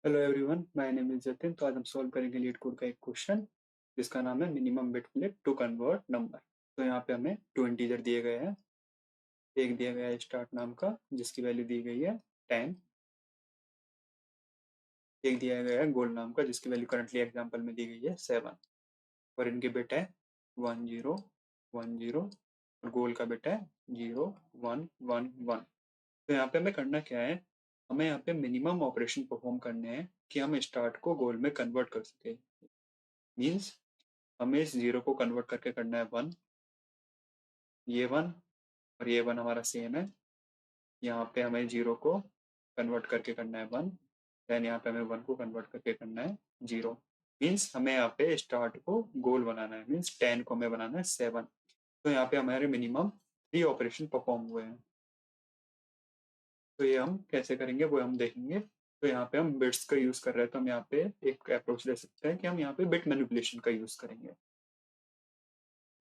Hello everyone, my name is Jatin. तो आज हम सॉल्व करेंगे लीड कोड का एक क्वेश्चन जिसका नाम है minimum bit flip to convert number. तो यहाँ पे हमें 2 इंटीजर दिए गए हैं। एक दिया गया है स्टार्ट नाम का जिसकी वैल्यू दी गई है 10। एक दिया गया है गोल्ड नाम का जिसकी वैल्यू करंटली एग्जांपल में दी गई है 7। और इनके बिट है 1 0 1 0 और गोल्ड का बिट है 0 1 1 1। तो यहाँ पे हमें करना क्या है, हमें यहाँ पे मिनिमम ऑपरेशन परफॉर्म करने हैं कि हम स्टार्ट को गोल में कन्वर्ट कर सके। मीन्स हमें इस 0 को कन्वर्ट करके करना है 1। ये 1 और ये 1 हमारा सेम है। यहाँ पे हमें 0 को कन्वर्ट करके करना है 1। देन यहाँ पे हमें 1 को कन्वर्ट करके करना है 0। मीन्स हमें यहाँ पे स्टार्ट को गोल बनाना है। मीन्स 10 को हमें बनाना है 7। तो यहाँ पे हमारे मिनिमम 3 ऑपरेशन परफॉर्म हुए हैं। तो ये हम कैसे करेंगे वो हम देखेंगे। तो यहाँ पे हम बिट्स का यूज कर रहे हैं, तो हम यहाँ पे एक अप्रोच ले सकते हैं कि हम यहाँ पे बिट मैनिपुलेशन का यूज करेंगे।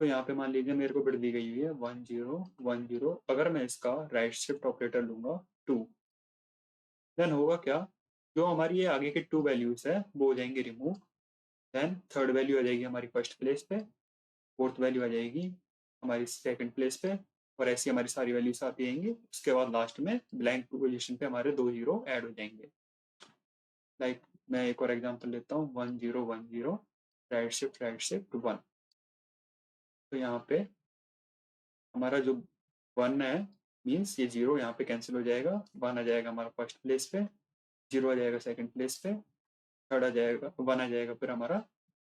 तो यहाँ पे मान लीजिए मेरे को बिट दी गई हुई है 1 0 1 0। अगर मैं इसका राइट शिफ्ट ऑपरेटर लूंगा 2, देन होगा क्या, जो हमारी ये आगे की 2 वैल्यूज है वो हो जाएंगी रिमूव। देन थर्ड वैल्यू आ जाएगी हमारी फर्स्ट प्लेस पे, फोर्थ वैल्यू आ जाएगी हमारी सेकंड प्लेस पे, और ऐसी हमारी सारी वैल्यूज आती रहेंगी। उसके बाद लास्ट में ब्लैंक पोजीशन पे हमारे 2 जीरो ऐड हो जाएंगे। लाइक मैं एक और एग्जांपल लेता हूँ 1 0 1 0 राइट शिफ्ट 1। तो यहाँ पे हमारा जो 1 है, मीन्स ये 0 यहाँ पे कैंसिल हो जाएगा। 1 आ जाएगा हमारा फर्स्ट प्लेस पे, 0 आ जाएगा सेकंड प्लेस पे, थर्ड आ जाएगा 1 आ जाएगा फिर हमारा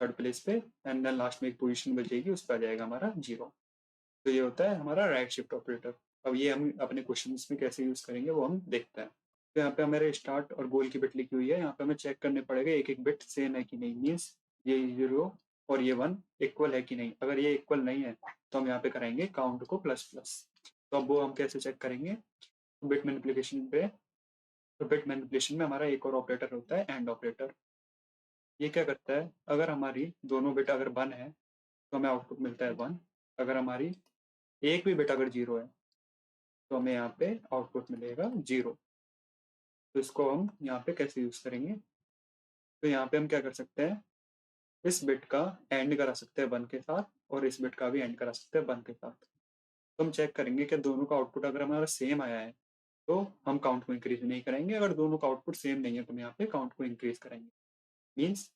थर्ड प्लेस पे, एंड देन लास्ट में एक पोजीशन बचेगी उस पर आ जाएगा हमारा 0। तो ये होता है हमारा राइट शिफ्ट ऑपरेटर। अब ये हम अपने क्वेश्चन में कैसे यूज करेंगे वो हम देखते हैं। तो यहाँ पे हमारे स्टार्ट और गोल की बिट लिखी हुई है। यहाँ पे हमें चेक करने पड़ेगा एक एक बिट सेम है कि नहीं। मीन्स ये 0 और ये 1 इक्वल है कि नहीं। अगर ये इक्वल नहीं है तो हम यहाँ पे कराएंगे काउंट को प्लस प्लस। तो अब वो हम कैसे चेक करेंगे, बिट मैनिपुलेशन पे। तो बिट मैनिपुलेशन में हमारा एक और ऑपरेटर होता है एंड ऑपरेटर। ये क्या करता है, अगर हमारी दोनों बिट अगर 1 है तो हमें आउटपुट मिलता है 1। अगर हमारी एक भी बिट अगर 0 है तो हमें यहाँ पे आउटपुट मिलेगा 0। तो इसको हम यहाँ पे कैसे यूज करेंगे, तो यहाँ पे हम क्या कर सकते हैं, इस बिट का एंड करा सकते हैं 1 के साथ और इस बिट का भी एंड करा सकते हैं 1 के साथ। तो हम चेक करेंगे कि दोनों का आउटपुट अगर हमारा सेम आया है तो हम काउंट को इंक्रीज नहीं करेंगे। अगर दोनों का आउटपुट सेम नहीं है तो हम यहाँ पे काउंट को इंक्रीज करेंगे। मीन्स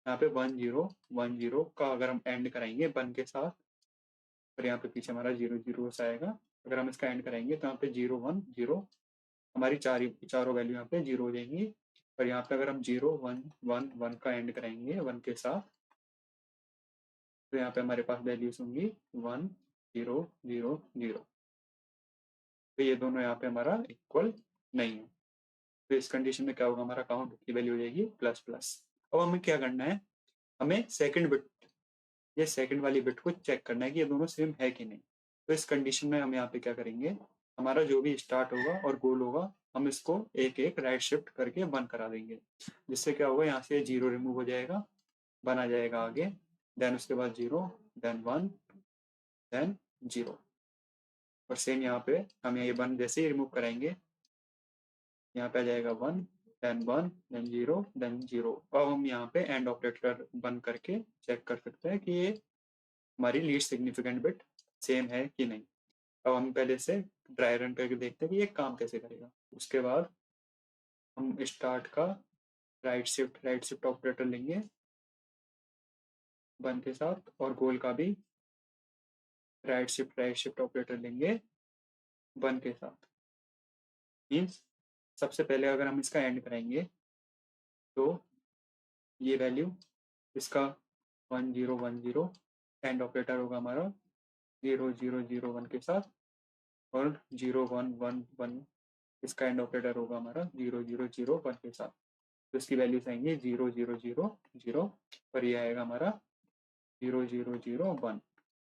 यहाँ पे 1 0 1 0 का अगर हम एंड कराएंगे 1 के साथ, और यहाँ पे पीछे हमारा 0 0 आएगा। अगर हम इसका एंड कराएंगे तो यहाँ पे 0 1 0 हमारी चारों वैल्यू यहाँ पे 0 हो जाएंगी। और यहाँ पे अगर हम 0 1 1 1 का एंड कराएंगे 1 के साथ, तो यहाँ पे हमारे पास वैल्यूज होंगी 1 0 0 0। तो ये दोनों यहाँ पे हमारा इक्वल नहीं है। तो इस कंडीशन में क्या होगा, हमारा काउंट की वैल्यू हो जाएगी प्लस प्लस। अब हमें क्या करना है, हमें सेकंड बिट, ये सेकंड वाली बिट को चेक करना है कि ये दोनों सेम है कि नहीं। तो इस कंडीशन में हम यहाँ पे क्या करेंगे, हमारा जो भी स्टार्ट होगा और गोल होगा हम इसको एक एक राइट शिफ्ट करके 1 करा देंगे। जिससे क्या होगा, यहाँ से 0 रिमूव हो जाएगा, 1 आ जाएगा आगे, देन उसके बाद 0, देन 1, देन 0। और सेम यहाँ पे हम ये 1 जैसे ही रिमूव कराएंगे, यहाँ पे आ जाएगा 1, देन 0, देन 0। अब हम यहाँ पे एंड ऑपरेटर बंद करके चेक कर सकते हैं कि ये हमारी लीस्ट सिग्निफिकेंट बिट सेम है कि नहीं। अब हम पहले से ड्राई रन करके देखते हैं कि ये काम कैसे करेगा। उसके बाद हम स्टार्ट का राइट शिफ्ट ऑपरेटर लेंगे 1 के साथ, और गोल का भी राइट शिफ्ट ऑपरेटर लेंगे 1 के साथ। मीन्स सबसे पहले अगर हम इसका एंड कराएंगे तो ये वैल्यू इसका 1 0 1 0 एंड ऑपरेटर होगा हमारा 0 0 0 1 के साथ, और 0 1 1 1 इसका एंड ऑपरेटर होगा हमारा 0 0 0 1 के साथ। तो इसकी वैल्यूज आएंगी 0 0 0 0, और ये आएगा हमारा 0 0 0 1।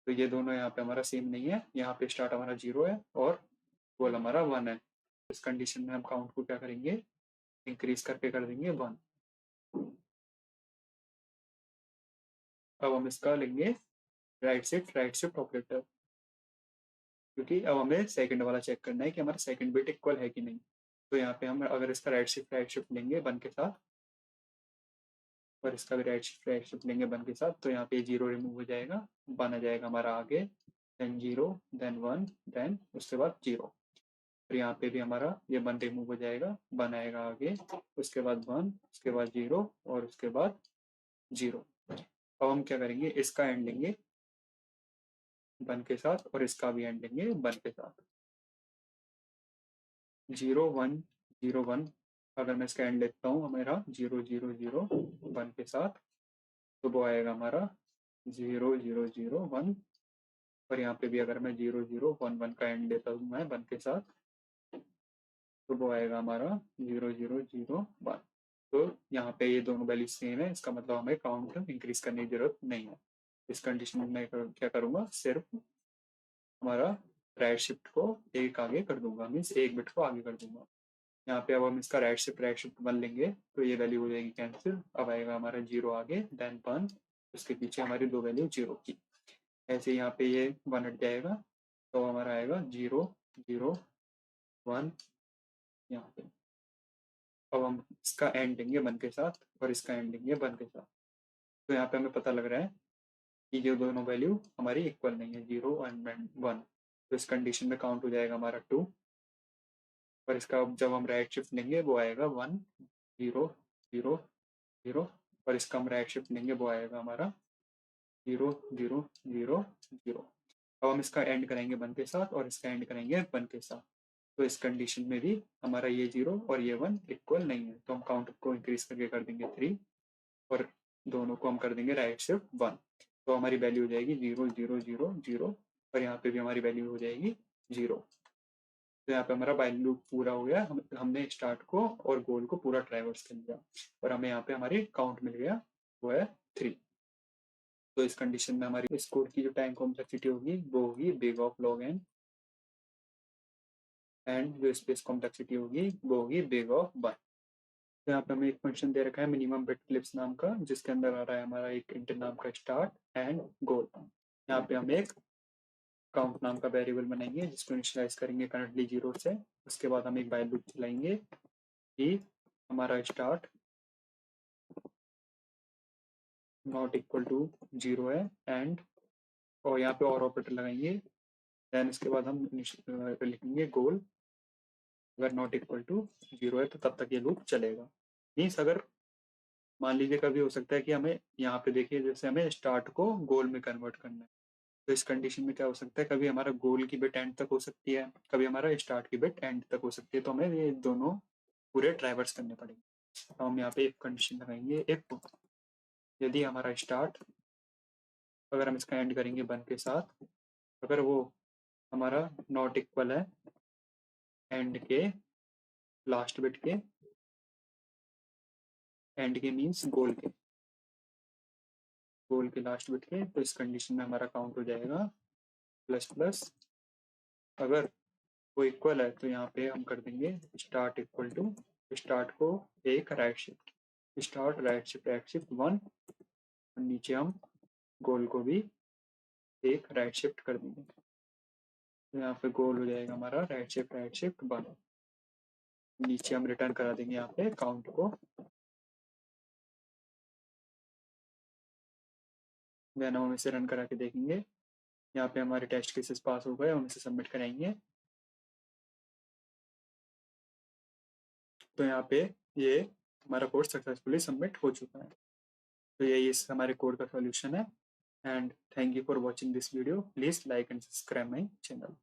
तो ये दोनों यहाँ पे हमारा सेम नहीं है। यहाँ पे स्टार्ट हमारा 0 है और गोल हमारा 1 है। इस कंडीशन में हम काउंट को क्या करेंगे, इंक्रीज करके कर देंगे 1। अब हम इसका लेंगे राइट शिफ्ट ऑपरेटर, क्योंकि अब हमें सेकंड वाला चेक करना है कि हमारा सेकंड बिट इक्वल है कि नहीं। तो यहाँ पे हम अगर इसका राइट शिफ्ट लेंगे 1 के साथ और इसका भी राइट शिफ्ट लेंगे 1 के साथ, तो यहाँ पे 0 रिमूव हो जाएगा, 1 आ जाएगा हमारा आगे, देन 0, देन 1, देन उसके बाद 0। फिर यहाँ पे भी हमारा ये 1 रिमूव हो जाएगा, 1 आएगा आगे, उसके बाद 1, उसके बाद 0 और उसके बाद 0। अब हम क्या करेंगे, इसका एंड लेंगे 1 के साथ और इसका भी एंड लेंगे 1 के साथ। 0 1 0 1, अगर मैं इसका एंड लेता हूँ हमारा 0 0 0 1 के साथ, तो वो आएगा हमारा 0 0 0 1। और यहाँ पे भी अगर मैं 0 0 1 1 का एंड लेता हूँ मैं 1 के साथ, तो वो आएगा हमारा 0 0 0 1। तो यहाँ पे ये दोनों वैल्यू सेम है, इसका मतलब हमें काउंट इंक्रीज करने की जरूरत नहीं है। इस कंडीशन में मैं क्या करूँगा, सिर्फ हमारा राइट शिफ्ट को एक आगे कर दूंगा, मीन्स एक बिट को आगे कर दूंगा। यहाँ पे अब हम इसका राइट शिफ्ट 1 लेंगे तो ये वैल्यू हो जाएगी कैंसिल, अब आएगा हमारा 0 आगे, देन 1, उसके पीछे हमारी दो वैल्यू 0 की। ऐसे यहाँ पे ये 1 हट जाएगा, तो हमारा आएगा 0 0 1 यहाँ पे। अब हम इसका एंड लेंगे 1 के साथ और इसका एंड लेंगे 1 के साथ, तो यहाँ पे हमें पता लग रहा है कि ये दोनों वैल्यू हमारी इक्वल नहीं है, 0 एंड 1। तो इस कंडीशन में काउंट हो जाएगा हमारा 2, और इसका जब हम राइट शिफ्ट लेंगे वो आएगा 1 0 0 0, और इसका हम राइट शिफ्ट लेंगे वो आएगा हमारा 0 0 0 0। अब हम इसका एंड करेंगे 1 के साथ और इसका एंड करेंगे 1 के साथ, तो इस कंडीशन में भी हमारा ये 0 और ये 1 इक्वल नहीं है, तो हम काउंट को इंक्रीज करके कर देंगे 3 और दोनों को हम कर देंगे राइट शिफ्ट 1। तो हमारी वैल्यू हो जाएगी 0 0 0 0, और यहाँ पे भी हमारी वैल्यू हो जाएगी 0। तो यहाँ पे हमारा वाइल लूप पूरा हो गया, हमने स्टार्ट को और गोल को पूरा ट्रैवर्स कर लिया और हमें यहाँ पे हमारी काउंट मिल गया, वो है 3। तो इस कंडीशन में हमारी इस कोड की जो टाइम कॉम्प्लेक्सिटी होगी वो होगी big of log N, and जो स्पेस कॉम्प्लेक्सिटी होगी वो होगी बिग ऑफ 1। तो यहाँ पे हमें एक फंक्शन दे रखा है मिनिमम बिट क्लिप्स नाम का, जिसके अंदर आ रहा है हमारा एक इंट नाम का स्टार्ट एंड गोल। यहाँ पे हम एक काउंट नाम का वेरिएबल बनाएंगे जिसको इनिशियलाइज करेंगे करंटली 0 से। उसके बाद हम एक वाइल लूप चलाएंगे कि हमारा स्टार्ट नॉट इक्वल टू 0 है एंड, और यहाँ पे और ऑपरेटर लगाएंगे, देन इसके बाद हम लिखेंगे गोल, अगर नॉट इक्वल टू 0 है तो तब तक ये लूप चलेगा। मीन्स अगर मान लीजिए कभी हो सकता है कि हमें यहाँ पे देखिए जैसे हमें स्टार्ट को गोल में कन्वर्ट करना है, तो इस कंडीशन में क्या हो सकता है, कभी हमारा गोल की बिट एंड तक हो सकती है, कभी हमारा स्टार्ट की बिट एंड तक हो सकती है, तो हमें ये दोनों पूरे ट्राइवर्स करने पड़ेंगे। तो हम यहाँ पे एक कंडीशन लगाएंगे, इफ यदि हमारा स्टार्ट, अगर हम इसका एंड करेंगे 1 के साथ, अगर वो हमारा नॉट इक्वल है एंड के लास्ट बिट के, एंड के मीन्स गोल के लास्ट बिट के, तो इस कंडीशन में हमारा काउंट हो जाएगा प्लस प्लस। अगर वो इक्वल है तो यहाँ पे हम कर देंगे स्टार्ट इक्वल टू, स्टार्ट को एक right shift, start right shift 1, और नीचे हम गोल को भी एक राइट शिफ्ट कर देंगे, तो यहाँ पे गोल हो जाएगा हमारा राइट शिफ्ट 1। नीचे हम रिटर्न करा देंगे यहाँ पे काउंट को, देन हम इसे रन करा के देखेंगे, यहाँ पे हमारे टेस्ट केसेस पास हो गए, हम इसे सबमिट कराएंगे। तो यहाँ पे ये हमारा कोड सक्सेसफुली सबमिट हो चुका है। तो यही इस हमारे कोड का सॉल्यूशन है, and thank you for watching this video, please like and subscribe my channel.